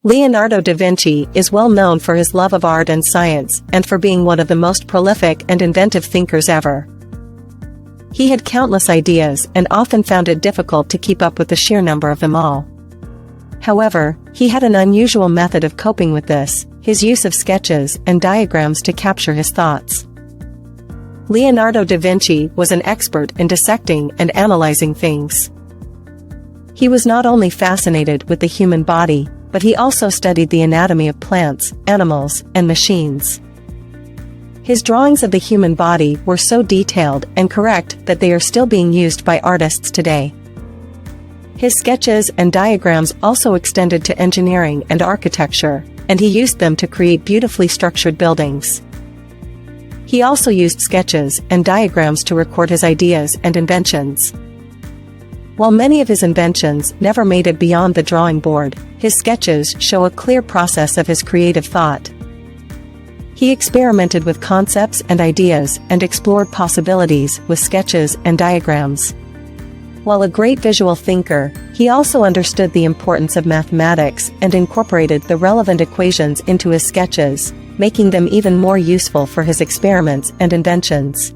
Leonardo da Vinci is well known for his love of art and science, and for being one of the most prolific and inventive thinkers ever. He had countless ideas and often found it difficult to keep up with the sheer number of them all. However, he had an unusual method of coping with this: his use of sketches and diagrams to capture his thoughts. Leonardo da Vinci was an expert in dissecting and analyzing things. He was not only fascinated with the human body, but he also studied the anatomy of plants, animals, and machines. His drawings of the human body were so detailed and correct that they are still being used by artists today. His sketches and diagrams also extended to engineering and architecture, and he used them to create beautifully structured buildings. He also used sketches and diagrams to record his ideas and inventions. While many of his inventions never made it beyond the drawing board, his sketches show a clear process of his creative thought. He experimented with concepts and ideas and explored possibilities with sketches and diagrams. While a great visual thinker, he also understood the importance of mathematics and incorporated the relevant equations into his sketches, making them even more useful for his experiments and inventions.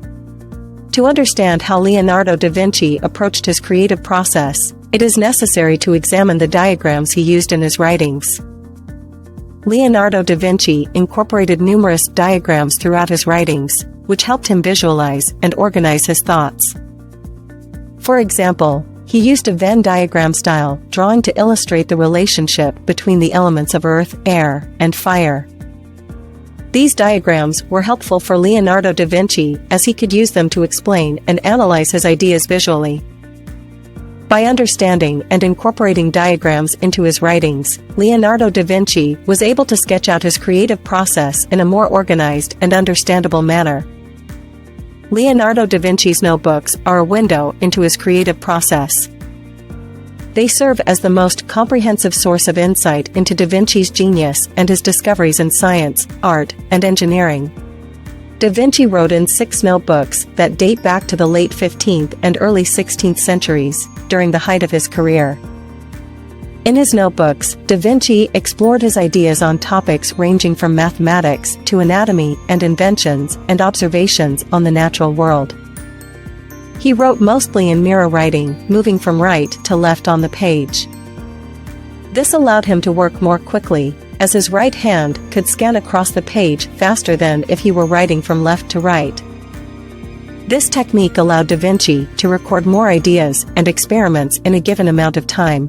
To understand how Leonardo da Vinci approached his creative process, it is necessary to examine the diagrams he used in his writings. Leonardo da Vinci incorporated numerous diagrams throughout his writings, which helped him visualize and organize his thoughts. For example, he used a Venn diagram style drawing to illustrate the relationship between the elements of earth, air, and fire. These diagrams were helpful for Leonardo da Vinci as he could use them to explain and analyze his ideas visually. By understanding and incorporating diagrams into his writings, Leonardo da Vinci was able to sketch out his creative process in a more organized and understandable manner. Leonardo da Vinci's notebooks are a window into his creative process. They serve as the most comprehensive source of insight into Da Vinci's genius and his discoveries in science, art, and engineering. Da Vinci wrote in 6 notebooks that date back to the late 15th and early 16th centuries, during the height of his career. In his notebooks, Da Vinci explored his ideas on topics ranging from mathematics to anatomy and inventions and observations on the natural world. He wrote mostly in mirror writing, moving from right to left on the page. This allowed him to work more quickly, as his right hand could scan across the page faster than if he were writing from left to right. This technique allowed Da Vinci to record more ideas and experiments in a given amount of time.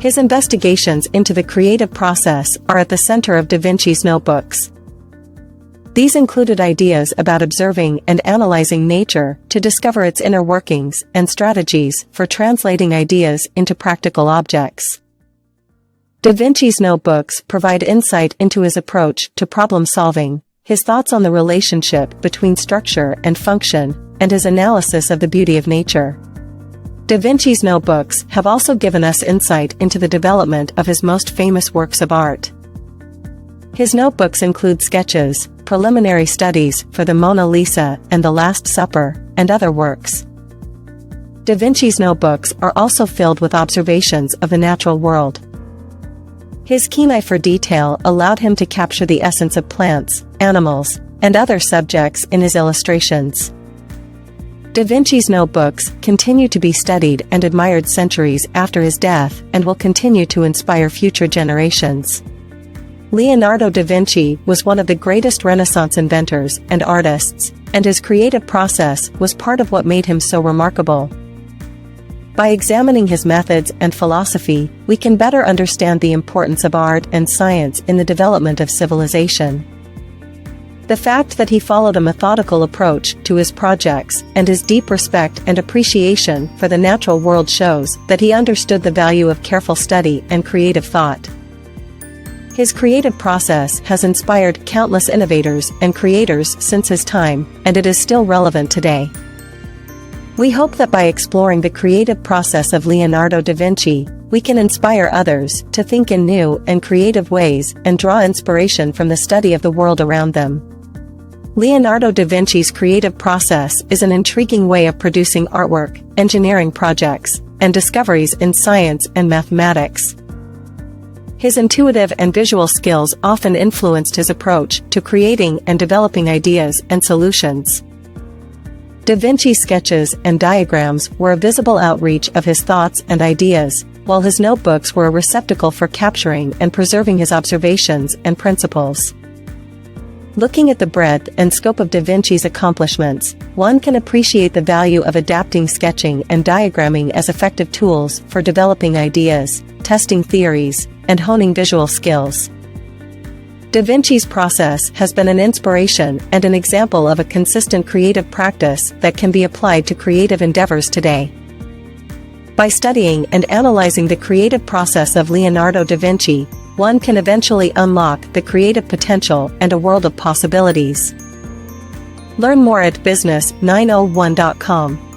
His investigations into the creative process are at the center of Da Vinci's notebooks. These included ideas about observing and analyzing nature to discover its inner workings and strategies for translating ideas into practical objects. Da Vinci's notebooks provide insight into his approach to problem solving, his thoughts on the relationship between structure and function, and his analysis of the beauty of nature. Da Vinci's notebooks have also given us insight into the development of his most famous works of art. His notebooks include sketches, preliminary studies for the Mona Lisa and the Last Supper, and other works. Da Vinci's notebooks are also filled with observations of the natural world. His keen eye for detail allowed him to capture the essence of plants, animals, and other subjects in his illustrations. Da Vinci's notebooks continue to be studied and admired centuries after his death and will continue to inspire future generations. Leonardo da Vinci was one of the greatest Renaissance inventors and artists, and his creative process was part of what made him so remarkable. By examining his methods and philosophy, we can better understand the importance of art and science in the development of civilization. The fact that he followed a methodical approach to his projects and his deep respect and appreciation for the natural world shows that he understood the value of careful study and creative thought. His creative process has inspired countless innovators and creators since his time, and it is still relevant today. We hope that by exploring the creative process of Leonardo da Vinci, we can inspire others to think in new and creative ways and draw inspiration from the study of the world around them. Leonardo da Vinci's creative process is an intriguing way of producing artwork, engineering projects, and discoveries in science and mathematics. His intuitive and visual skills often influenced his approach to creating and developing ideas and solutions. Da Vinci's sketches and diagrams were a visible outreach of his thoughts and ideas, while his notebooks were a receptacle for capturing and preserving his observations and principles. Looking at the breadth and scope of Da Vinci's accomplishments, one can appreciate the value of adapting sketching and diagramming as effective tools for developing ideas, testing theories, and honing visual skills. Da Vinci's process has been an inspiration and an example of a consistent creative practice that can be applied to creative endeavors today. By studying and analyzing the creative process of Leonardo da Vinci, one can eventually unlock the creative potential and a world of possibilities. Learn more at business901.com.